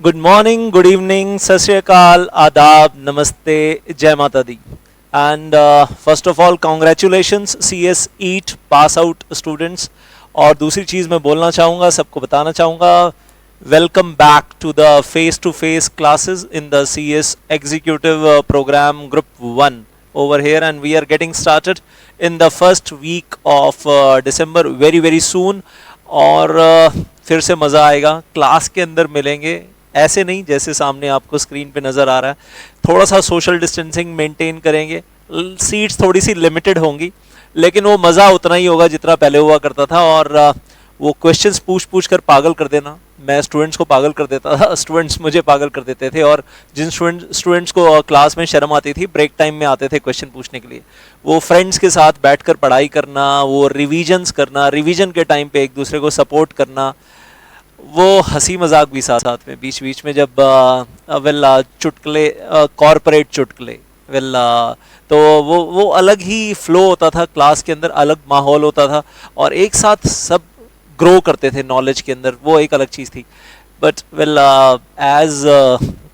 Good morning, good evening, सत श्री अकाल, आदाब, नमस्ते, जय माता दी. And first of all, congratulations CS EAT pass out students. और दूसरी चीज़ मैं बोलना चाहूँगा, सबको बताना चाहूँगा, welcome back to the face-to-face classes in the CS Executive Program Group 1 over here, and we are getting started in the first week of December very soon. और फिर से मज़ा आएगा, क्लास के अंदर मिलेंगे, ऐसे नहीं जैसे सामने आपको स्क्रीन पे नज़र आ रहा है. थोड़ा सा सोशल डिस्टेंसिंग मेंटेन करेंगे, सीट्स थोड़ी सी लिमिटेड होंगी, लेकिन वो मज़ा उतना ही होगा जितना पहले हुआ करता था. और वो क्वेश्चंस पूछ कर पागल कर देना, मैं स्टूडेंट्स को पागल कर देता था, स्टूडेंट्स मुझे पागल कर देते थे. और जिन स्टूडेंट्स को क्लास में शर्म आती थी, ब्रेक टाइम में आते थे क्वेश्चन पूछने के लिए, वो फ्रेंड्स के साथ बैठकर पढ़ाई करना, वो रिविजन्स करना, रिवीजन के टाइम पे एक दूसरे को सपोर्ट करना, वो हंसी मजाक भी साथ साथ में बीच बीच में, जब चुटकुले, कॉरपोरेट चुटकुले, तो वो अलग ही फ्लो होता था क्लास के अंदर, अलग माहौल होता था, और एक साथ सब ग्रो करते थे नॉलेज के अंदर, वो एक अलग चीज़ थी. But as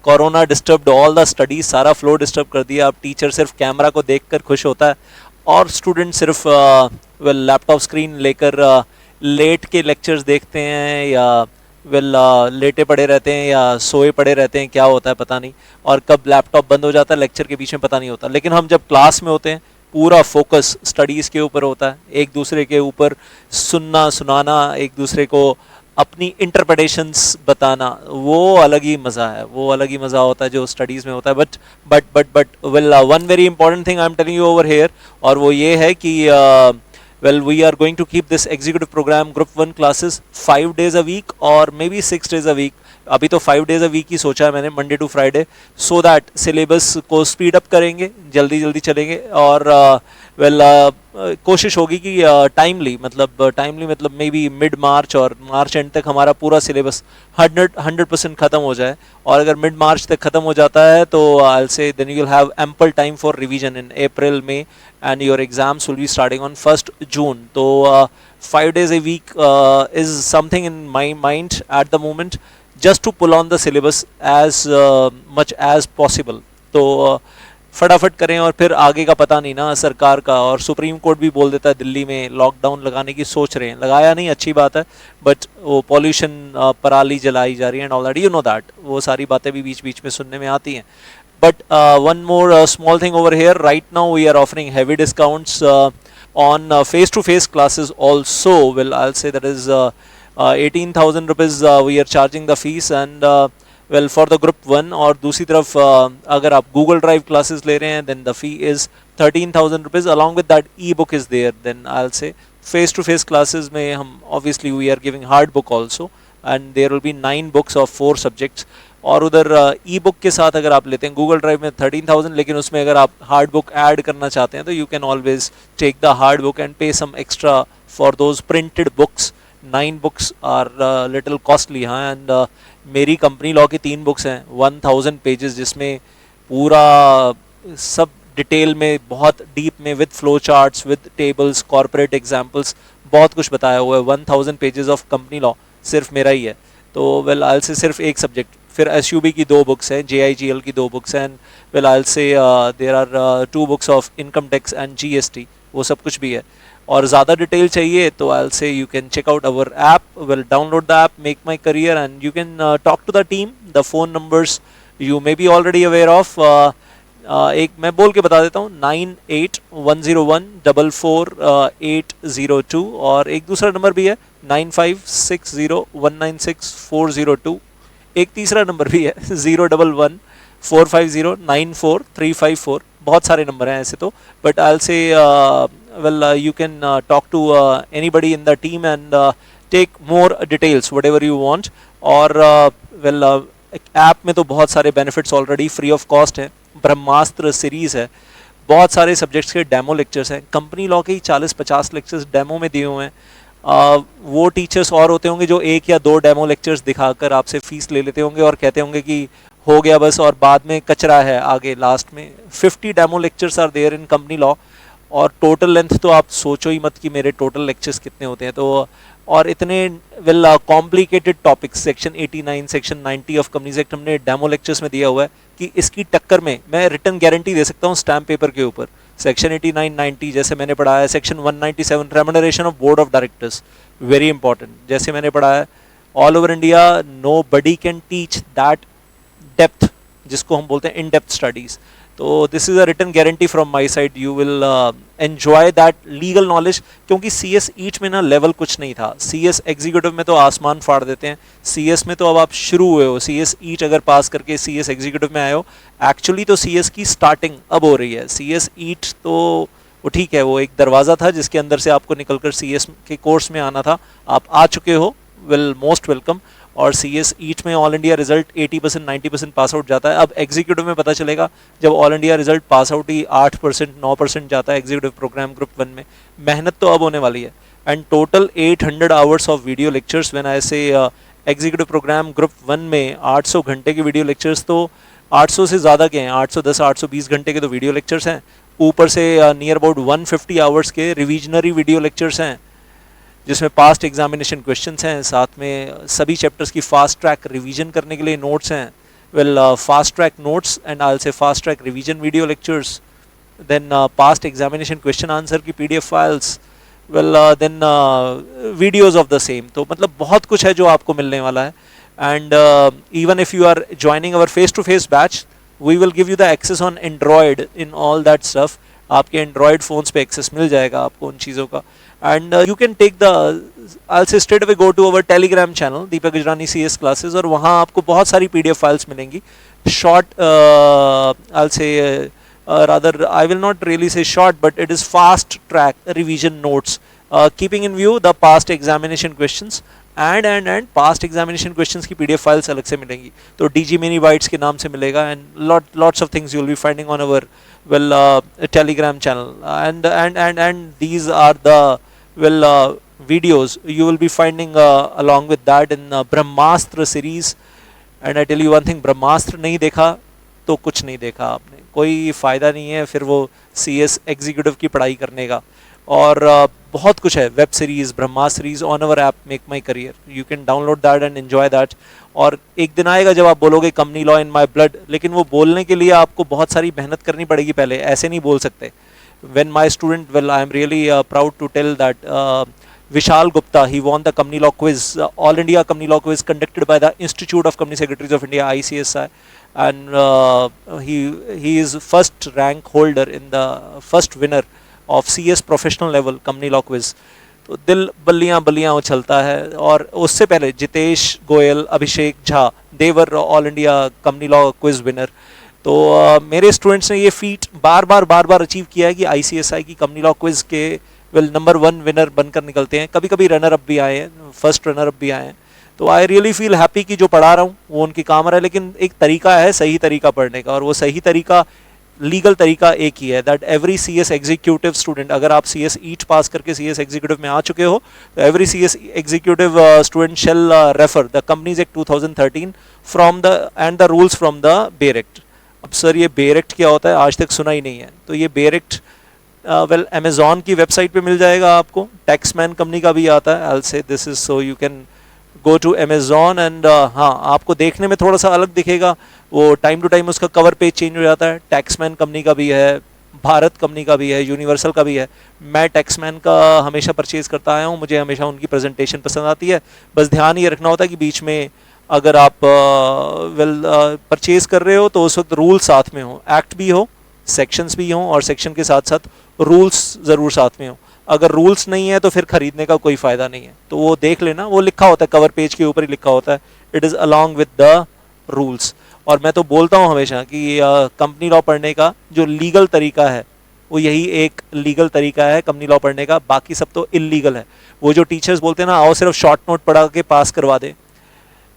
corona disturbed all the studies, सारा फ्लो डिस्टर्ब कर दिया. अब टीचर सिर्फ कैमरा को देखकर खुश होता है और स्टूडेंट सिर्फ लैपटॉप स्क्रीन लेकर लेट के लेक्चर्स देखते हैं, या लेटे पड़े रहते हैं, या सोए पड़े रहते हैं, क्या होता है पता नहीं, और कब लैपटॉप बंद हो जाता है लेक्चर के बीच में पता नहीं होता. लेकिन हम जब क्लास में होते हैं, पूरा फोकस स्टडीज़ के ऊपर होता है, एक दूसरे के ऊपर सुनना सुनाना, एक दूसरे को अपनी इंटरप्रिटेशंस बताना, वो अलग ही मज़ा है, वो अलग ही मज़ा होता है जो स्टडीज़ में होता है. But one very important thing I am telling you over here, और वो ये है कि we are going to keep this executive program group 1 classes 5 days a week or maybe 6 days a week. अभी तो 5 days a week ही सोचा है मैंने, Monday to Friday, so that syllabus को स्पीड अप करेंगे, जल्दी चलेंगे. और कोशिश होगी कि टाइमली मतलब मे बी मिड मार्च और मार्च एंड तक हमारा पूरा सिलेबस 100% ख़त्म हो जाए. और अगर मिड मार्च तक ख़त्म हो जाता है तो I say then you will have ample time for revision in April में, and your exams will be starting on 1st June. So 5 days a week is something in my mind at the moment, just to pull on the syllabus as much as possible. तो फटाफट करें, और फिर आगे का पता नहीं ना सरकार का, और सुप्रीम कोर्ट भी बोल देता है दिल्ली में लॉकडाउन लगाने की सोच रहे हैं, लगाया नहीं, अच्छी बात है, बट वो पॉल्यूशन, पराली जलाई जा रही है and all that, you know that, वो सारी बातें भी बीच बीच में सुनने में आती हैं. But one more small thing over here. Right now we are offering heavy discounts on face-to-face classes also. Well, I'll say that is 18,000 rupees we are charging the fees, and well for the group 1. और दूसरी तरफ अगर आप Google Drive classes ले रहे हैं, then the fee is 13,000 rupees. Along with that, e-book is there. Then I'll say face-to-face classes में हम obviously we are giving hard book also, and there will be 9 books of 4 subjects. और उधर ई book के साथ अगर आप लेते हैं गूगल ड्राइव में 13,000, लेकिन उसमें अगर आप हार्ड बुक ऐड करना चाहते हैं तो you can always take the hard book and pay some extra for those printed books. 9 books are little costly. हाँ, एंड मेरी कंपनी लॉ की 3 बुक्स हैं 1000 पेजेस, जिसमें पूरा सब डिटेल में, बहुत डीप में, with flow charts, with tables, corporate examples, बहुत कुछ बताया हुआ है. 1000 पेजेस ऑफ कंपनी लॉ सिर्फ मेरा ही है. तो वेल आई से सिर्फ एक सब्जेक्ट. फिर SUB की 2 बुक्स हैं, JIGL की 2 बुक्स हैं, and well I say there are 2 books of income tax and GST, वो सब कुछ भी है. और ज़्यादा डिटेल चाहिए तो I say you can check out our app. Well download the app, Make My Career, and you can talk to the team. The phone numbers you may be already aware of. एक मैं बोल के बता देता हूँ, 9810144802, और एक दूसरा नंबर भी है 9560196402. एक तीसरा नंबर भी है 01145094354. बहुत सारे नंबर हैं ऐसे तो, but I will say well you can talk to anybody in the team and take more details whatever you want. और वेल ऐप में तो बहुत सारे benefits already free of cost हैं. ब्रह्मास्त्र सीरीज़ है, बहुत सारे सब्जेक्ट्स के डेमो लेक्चर्स हैं. कंपनी लॉ के ही 40-50 लेक्चर्स डेमो में दिए हुए हैं. वो टीचर्स और होते होंगे जो 1 या 2 डेमो लेक्चर्स दिखाकर आपसे फीस ले लेते होंगे और कहते होंगे कि हो गया बस, और बाद में कचरा है आगे लास्ट में. 50 demo lectures are there in company law, और टोटल लेंथ तो आप सोचो ही मत कि मेरे टोटल लेक्चर्स कितने होते हैं। तो और इतने well complicated topics, section 89 section 90 of companies act हमने डेमो लेक्चर्स में दिया हुआ है कि इसकी टक्कर में मैं रिटर्न गारंटी दे सकता हूँ स्टैम्प पेपर के ऊपर। सेक्शन 89 90 जैसे मैंने पढ़ा है, section 197 remuneration of board of directors, very important, जैसे मैंने पढ़ा है all over India nobody can teach that depth, जिसको हम बोलते हैं इन डेप्थ स्टडीज। तो this is a written guarantee from my side, you will enjoy that legal knowledge, क्योंकि CS ईच में ना लेवल कुछ नहीं था। CS एग्जीक्यूटिव में तो आसमान फाड़ देते हैं, CS में तो अब आप शुरू हुए हो, CS ईच अगर पास करके CS एग्जीक्यूटिव में आए हो, एक्चुअली तो CS की स्टार्टिंग अब हो रही है। CS ईच तो वो ठीक है, वो एक दरवाज़ा था जिसके अंदर से आपको निकलकर CS के कोर्स में आना था, आप आ चुके हो, वेल मोस्ट वेलकम। और CS ईच में all India result 80% 90% pass out जाता है। अब एग्जीक्यूटिव में पता चलेगा जब all India result pass out ही 8% 9% जाता है एग्जीक्यूटिव प्रोग्राम ग्रुप 1 में। मेहनत तो अब होने वाली है। And total 800 hours of video lectures, when I से एग्जीक्यूटिव प्रोग्राम ग्रुप 1 में 800 घंटे के वीडियो लेक्चर्स, तो 800 से ज़्यादा के हैं, 810 820 घंटे के तो वीडियो लेक्चर्स हैं, ऊपर से नियर अबाउट 150 आवर्स के रिविजनरी वीडियो लेक्चर्स हैं जिसमें पास्ट एग्जामिनेशन क्वेश्चंस हैं, साथ में सभी चैप्टर्स की फास्ट ट्रैक रिवीजन करने के लिए नोट्स हैं, well fast track notes and I will say fast track revision video lectures, then past examination question answer की PDF files, well then videos of the same. तो मतलब बहुत कुछ है जो आपको मिलने वाला है। And even if you are joining our face to face batch, we will give you the access on Android in all that stuff. आपके एंड्रॉयड फ़ोन्स पे एक्सेस मिल जाएगा आपको उन चीज़ों का। And you can take the, I'll say straight away go to our Telegram channel, Deepak Gujrani CS classes, और वहाँ आपको बहुत सारी PDF files मिलेंगी, short, I'll say rather I will not really say short, but it is fast track revision notes, keeping in view the past examination questions and past examination questions की PDF files अलग से मिलेंगी। तो DG Mini Bytes के नाम से मिलेगा, and lots of things you will be finding on our Telegram channel, and these are the videos you will be finding along with that in Brahmastra series। and I tell you one thing, Brahmastra नहीं देखा तो कुछ नहीं देखा आपने, कोई फ़ायदा नहीं है फिर वो CS एग्जीक्यूटिव की पढ़ाई करने का। और बहुत कुछ है, web series, Brahmastra series on our app Make My career, you can download that and enjoy that. और एक दिन आएगा जब आप बोलोगे company law in my blood, लेकिन वो बोलने के लिए आपको बहुत सारी मेहनत करनी पड़ेगी पहले, ऐसे नहीं बोल सकते। when my student, well, I am really proud to tell that Vishal Gupta, he won the company law quiz, all India company law quiz conducted by the Institute of Company Secretaries of India, ICSI, and he is first rank holder in the first winner of CS professional level company law quiz। तो दिल बल्लियाँ बल्लियाँ उछलता है। और उससे पहले Jitesh Goyal, Abhishek Jha, they were all India company law quiz winner। तो मेरे students ने ये फीट बार बार अचीव किया है कि ICSI की कंपनी लॉ क्विज के नंबर 1 विनर बनकर निकलते हैं, कभी कभी रनर अप भी आए हैं, फर्स्ट रनर अप भी आए हैं। तो आई रियली फील हैप्पी कि जो पढ़ा रहा हूँ वो उनकी काम आ रहा है। लेकिन एक तरीका है सही तरीका पढ़ने का, और वो सही तरीका, लीगल तरीका एक ही है, that every CS executive student, अगर आप CS ईच पास करके CS एग्जीक्यूटिव में आ चुके हो, तो every CS executive student shall refer the companies act 2013 from the end the rules from the bare act. अब सर ये बेयर एक्ट क्या होता है, आज तक सुना ही नहीं है। तो ये बेयर एक्ट वेल अमेजॉन की वेबसाइट पे मिल जाएगा आपको, टैक्समैन कंपनी का भी आता है। I will say this is, so you can go to Amazon and हाँ, आपको देखने में थोड़ा सा अलग दिखेगा, वो टाइम टू टाइम उसका कवर पेज चेंज हो जाता है। टैक्समैन कंपनी का भी है, भारत कंपनी का भी है, यूनिवर्सल का भी है। मैं टैक्समैन का हमेशा परचेज करता आया हूँ, मुझे हमेशा उनकी प्रेजेंटेशन पसंद आती है। बस ध्यान ये रखना होता है कि बीच में अगर आप परचेज कर रहे हो तो उस वक्त रूल साथ में हो, एक्ट भी हो, सेक्शंस भी हों, और सेक्शन के साथ साथ रूल्स ज़रूर साथ में हो। अगर रूल्स नहीं है तो फिर खरीदने का कोई फ़ायदा नहीं है। तो वो देख लेना, वो लिखा होता है कवर पेज के ऊपर ही लिखा होता है, it is along with the rules. और मैं तो बोलता हूँ हमेशा कि कंपनी लॉ पढ़ने का जो लीगल तरीका है वो यही एक लीगल तरीका है कंपनी लॉ पढ़ने का, बाकी सब तो इलीगल है। वो जो टीचर्स बोलते हैं ना, आओ सिर्फ शॉर्ट नोट पढ़ा के पास करवा दे,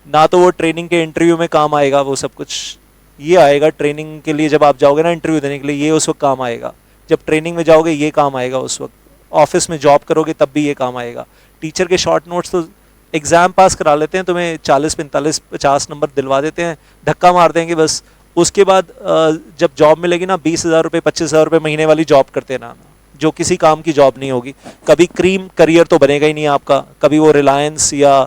ना तो वो ट्रेनिंग के इंटरव्यू में काम आएगा वो सब कुछ। ये आएगा ट्रेनिंग के लिए, जब आप जाओगे ना इंटरव्यू देने के लिए, ये उस वक्त काम आएगा। जब ट्रेनिंग में जाओगे ये काम आएगा उस वक्त, ऑफिस में जॉब करोगे तब भी ये काम आएगा। टीचर के शॉर्ट नोट्स तो एग्ज़ाम पास करा लेते हैं, तुम्हें 40 45 50 नंबर दिलवा देते हैं, धक्का मार देंगे बस। उसके बाद जब जॉब मिलेगी ना, 20,000 रुपये 25,000 रुपये महीने वाली जॉब करते ना, जो किसी काम की जॉब नहीं होगी। कभी क्रीम करियर तो बनेगा ही नहीं आपका, कभी वो रिलायंस या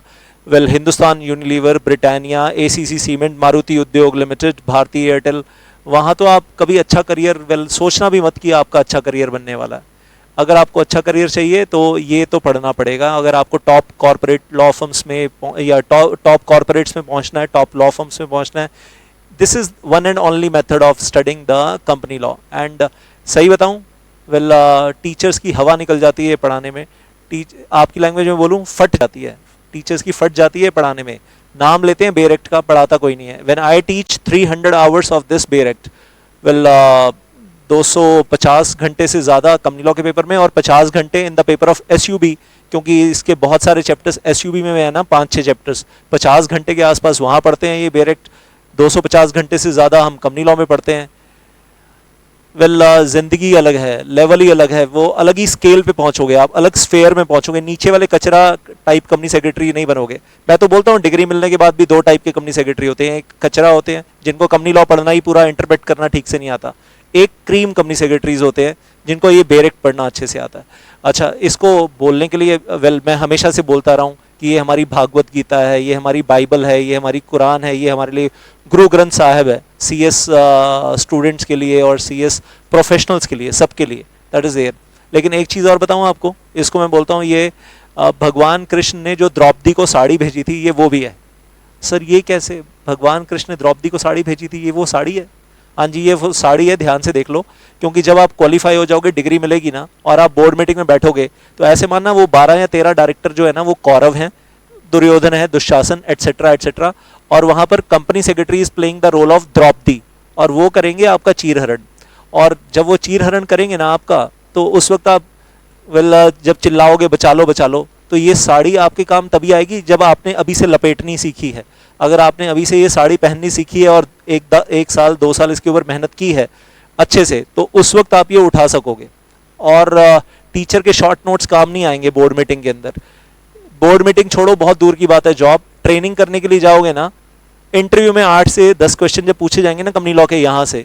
well Hindustan Unilever, Britannia, ACC cement, Maruti उद्योग लिमिटेड, भारतीय एयरटेल, वहाँ तो आप कभी अच्छा करियर वेल सोचना भी मत कि आपका अच्छा करियर बनने वाला है। अगर आपको अच्छा करियर चाहिए तो ये तो पढ़ना पड़ेगा। अगर आपको टॉप कॉर्पोरेट लॉ फर्म्स में या टॉप कॉर्पोरेट्स में पहुंचना है, टॉप लॉ फर्म्स में पहुंचना है, this is one and only method of studying the company law. And सही बताऊं, वेल टीचर्स की हवा निकल जाती है पढ़ाने में। आपकी लैंग्वेज में बोलूं, फट जाती है, टीचर्स की फट जाती है पढ़ाने में। नाम लेते हैं बेयर एक्ट का, पढ़ाता कोई नहीं है। When I teach 300 hours of this bare act, well 250 घंटे से ज़्यादा कंपनी लॉ के पेपर में और 50 घंटे in the paper of SUB, क्योंकि इसके बहुत सारे चैप्टर्स एसयूबी में है ना, 5-6 चैप्टर्स, 50 घंटे के आसपास वहाँ पढ़ते हैं ये बेयर एक्ट। 250 घंटे से ज़्यादा हम कंपनी लॉ में पढ़ते हैं। वेल जिंदगी अलग है, लेवल ही अलग है, वो अलग ही स्केल पे पहुंचोगे आप, अलग स्फेयर में पहुंचोगे। नीचे वाले कचरा टाइप कंपनी सेक्रेटरी नहीं बनोगे। मैं तो बोलता हूँ डिग्री मिलने के बाद भी 2 टाइप के कंपनी सेक्रेटरी होते हैं। एक कचरा होते हैं जिनको कंपनी लॉ पढ़ना ही पूरा इंटरप्रेट करना ठीक से नहीं आता। एक क्रीम कंपनी सेक्रेटरीज होते हैं जिनको ये बेयर एक्ट पढ़ना अच्छे से आता है। अच्छा, इसको बोलने के लिए वेल मैं हमेशा से बोलता रहा हूँ कि ये हमारी भागवत गीता है, ये हमारी बाइबल है, ये हमारी कुरान है, ये हमारे लिए गुरु ग्रंथ साहिब है, सीएस स्टूडेंट्स के लिए और सीएस प्रोफेशनल्स के लिए, सबके लिए, दैट इज देयर। लेकिन एक चीज़ और बताऊँ आपको, इसको मैं बोलता हूँ ये भगवान कृष्ण ने जो द्रौपदी को साड़ी भेजी थी, ये वो भी है। सर ये कैसे, भगवान कृष्ण ने द्रौपदी को साड़ी भेजी थी, ये वो साड़ी है? हाँ जी, ये वो साड़ी है, ध्यान से देख लो। क्योंकि जब आप क्वालिफाई हो जाओगे, डिग्री मिलेगी ना, और आप बोर्ड मीटिंग में बैठोगे, तो ऐसे मानना वो 12 या 13 डायरेक्टर जो है ना, वो कौरव हैं, दुर्योधन है, दुशासन एटसेट्रा एटसेट्रा, और वहाँ पर company secretary is playing the role of Draupadi, और वो करेंगे आपका चीरहरण। और जब वो चीरहरण करेंगे ना आपका, तो उस वक्त आप वेल जब चिल्लाओगे बचा लो बचा लो, तो ये साड़ी आपके काम तभी आएगी जब आपने अभी से लपेटनी सीखी है। अगर आपने अभी से ये साड़ी पहननी सीखी है और 1 साल 2 साल इसके ऊपर मेहनत की है अच्छे से, तो उस वक्त आप ये उठा सकोगे। और टीचर के शॉर्ट नोट्स काम नहीं आएंगे बोर्ड मीटिंग के अंदर। बोर्ड मीटिंग छोड़ो, बहुत दूर की बात है, जॉब ट्रेनिंग करने के लिए जाओगे ना, इंटरव्यू में 8 से 10 क्वेश्चन जब पूछे जाएंगे ना कंपनी लॉ के, यहाँ से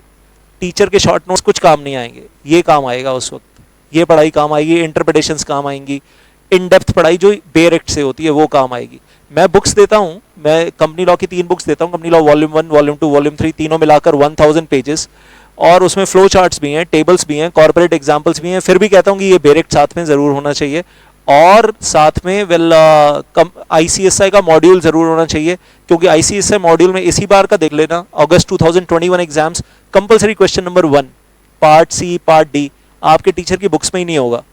टीचर के शॉर्ट नोट्स कुछ काम नहीं आएंगे। ये काम आएगा उस वक्त, ये पढ़ाई काम आएगी, इंटरप्रिटेशंस काम आएंगी, इन डेप्थ पढ़ाई जो बेयर एक्ट से होती है वो काम आएगी। मैं बुक्स देता हूँ, मैं कंपनी लॉ की 3 बुक्स देता हूँ, company law volume 1, volume 2, volume 3, तीनों मिलाकर 1000 पेजेस, और उसमें फ्लो चार्ट्स भी हैं, टेबल्स भी हैं, कॉर्पोरेट एग्जाम्पल्स भी हैं। फिर भी कहता हूँ कि ये बेयर एक्ट साथ में ज़रूर होना चाहिए, और साथ में वेल ICSI का मॉड्यूल ज़रूर होना चाहिए, क्योंकि ICSI मॉड्यूल में इसी बार का देख लेना, अगस्त 2021 exams, compulsory question number 1 part C part D आपके टीचर की बुक्स में ही नहीं होगा।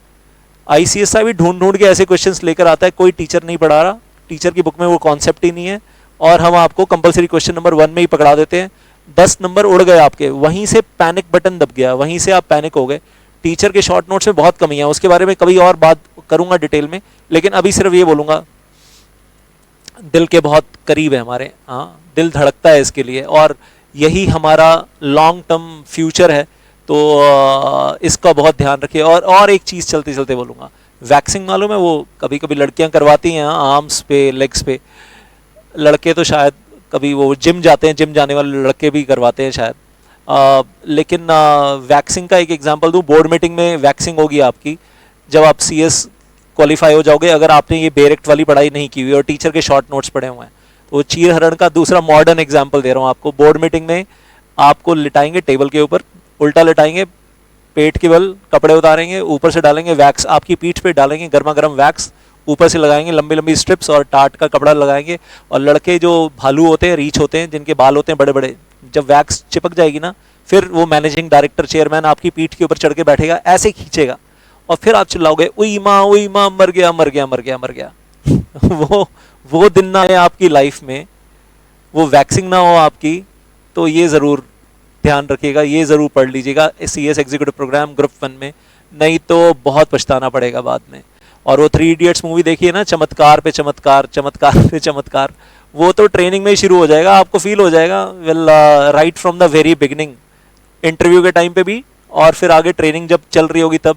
ICSI भी ढूंढ ढूंढ के ऐसे क्वेश्चंस लेकर आता है, कोई टीचर नहीं पढ़ा रहा, टीचर की बुक में वो कॉन्सेप्ट ही नहीं है, और हम आपको कंपलसरी क्वेश्चन नंबर 1 में ही पकड़ा देते हैं। 10 नंबर उड़ गए आपके, वहीं से पैनिक बटन दब गया, वहीं से आप पैनिक हो गए। टीचर के शॉर्ट नोट्स में बहुत कमी है, उसके बारे में कभी और बात करूंगा डिटेल में, लेकिन अभी सिर्फ ये बोलूंगा, दिल के बहुत करीब है हमारे, हाँ दिल धड़कता है इसके लिए, और यही हमारा लॉन्ग टर्म फ्यूचर है। तो इसका बहुत ध्यान रखिए। और एक चीज़ चलते चलते बोलूँगा, वैक्सिंग मालूम है, वो कभी कभी लड़कियां करवाती हैं आर्म्स पे, लेग्स पे, लड़के तो शायद कभी वो जिम जाते हैं, जिम जाने वाले लड़के भी करवाते हैं शायद। लेकिन वैक्सिंग का एक एग्जांपल दूं, बोर्ड मीटिंग में वैक्सिंग होगी आपकी जब आप CS क्वालिफाई हो जाओगे, अगर आपने ये बेयर एक्ट वाली पढ़ाई नहीं की हुई और टीचर के शॉर्ट नोट्स पढ़े हुए हैं। तो चीर हरण का दूसरा मॉडर्न एग्जाम्पल दे रहा हूँ आपको। बोर्ड मीटिंग में आपको लिटाएंगे टेबल के ऊपर, उल्टा लिटाएंगे, पेट के बल कपड़े उतारेंगे, ऊपर से डालेंगे वैक्स, आपकी पीठ पे डालेंगे गर्मा गर्म वैक्स, ऊपर से लगाएंगे लंबी लंबी स्ट्रिप्स और टाट का कपड़ा लगाएंगे। और लड़के जो भालू होते हैं, रीछ होते हैं, जिनके बाल होते हैं बड़े बड़े, जब वैक्स चिपक जाएगी ना, फिर वो मैनेजिंग डायरेक्टर चेयरमैन आपकी पीठ के ऊपर चढ़ के बैठेगा, ऐसे खींचेगा, और फिर आप चिल्लाओगे उई माँ मर गया मर गया मर गया मर गया। वो दिन ना है आपकी लाइफ में, वो वैक्सिंग ना हो आपकी, तो ये ज़रूर ध्यान रखिएगा, ये ज़रूर पढ़ लीजिएगा CS एग्जीक्यूटिव प्रोग्राम ग्रुप 1 में, नहीं तो बहुत पछताना पड़ेगा बाद में। और वो 3 इडियट्स मूवी देखिए ना, चमत्कार पे चमत्कार, चमत्कार पे चमत्कार, वो तो ट्रेनिंग में ही शुरू हो जाएगा, आपको फील हो जाएगा well right from the very beginning, interview के टाइम पे भी, और फिर आगे ट्रेनिंग जब चल रही होगी तब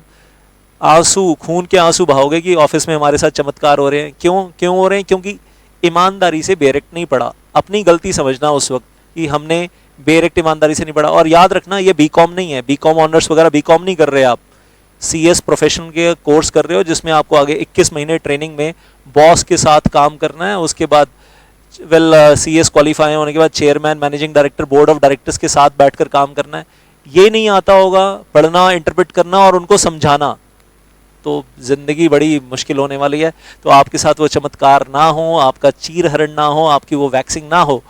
आंसू, खून के आंसू बहाओगे कि ऑफिस में हमारे साथ चमत्कार हो रहे हैं। क्यों हो रहे हैं? क्योंकि ईमानदारी से बेयर एक्ट नहीं पढ़ा। अपनी गलती समझना उस वक्त कि हमने बेयर एक्ट ईमानदारी से नहीं पढ़ा। और याद रखना, ये BCom नहीं है, BCom ऑनर्स वगैरह BCom नहीं कर रहे आप, CS प्रोफेशनल के कोर्स कर रहे हो जिसमें आपको आगे 21 महीने ट्रेनिंग में बॉस के साथ काम करना है, उसके बाद CS क्वालिफाई होने के बाद chairman, managing director, board of directors के साथ बैठकर काम करना है। ये नहीं आता होगा पढ़ना, इंटरप्रेट करना और उनको समझाना, तो जिंदगी बड़ी मुश्किल होने वाली है। तो आपके साथ वो चमत्कार ना हो, आपका चीर हरण ना हो, आपकी वो वैक्सिंग ना हो,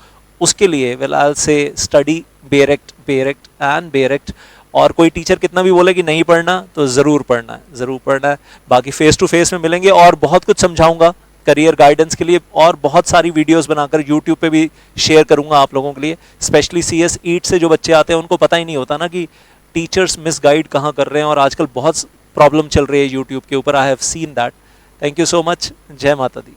उसके लिए वेल आई से स्टडी बेरेक्ट बेरेक्ट एंड बेरेक्ट। और कोई टीचर कितना भी बोले कि नहीं पढ़ना, तो ज़रूर पढ़ना है, ज़रूर पढ़ना है। बाकी फेस टू फेस में मिलेंगे और बहुत कुछ समझाऊंगा करियर गाइडेंस के लिए, और बहुत सारी वीडियोस बनाकर यूट्यूब पे भी शेयर करूंगा आप लोगों के लिए। स्पेशली CS ईट से जो बच्चे आते हैं उनको पता ही नहीं होता ना कि टीचर्स मिस गाइड कहाँ कर रहे हैं, और आजकल बहुत प्रॉब्लम चल रही है यूट्यूब के ऊपर। I have seen that. Thank you so much. जय माता दी।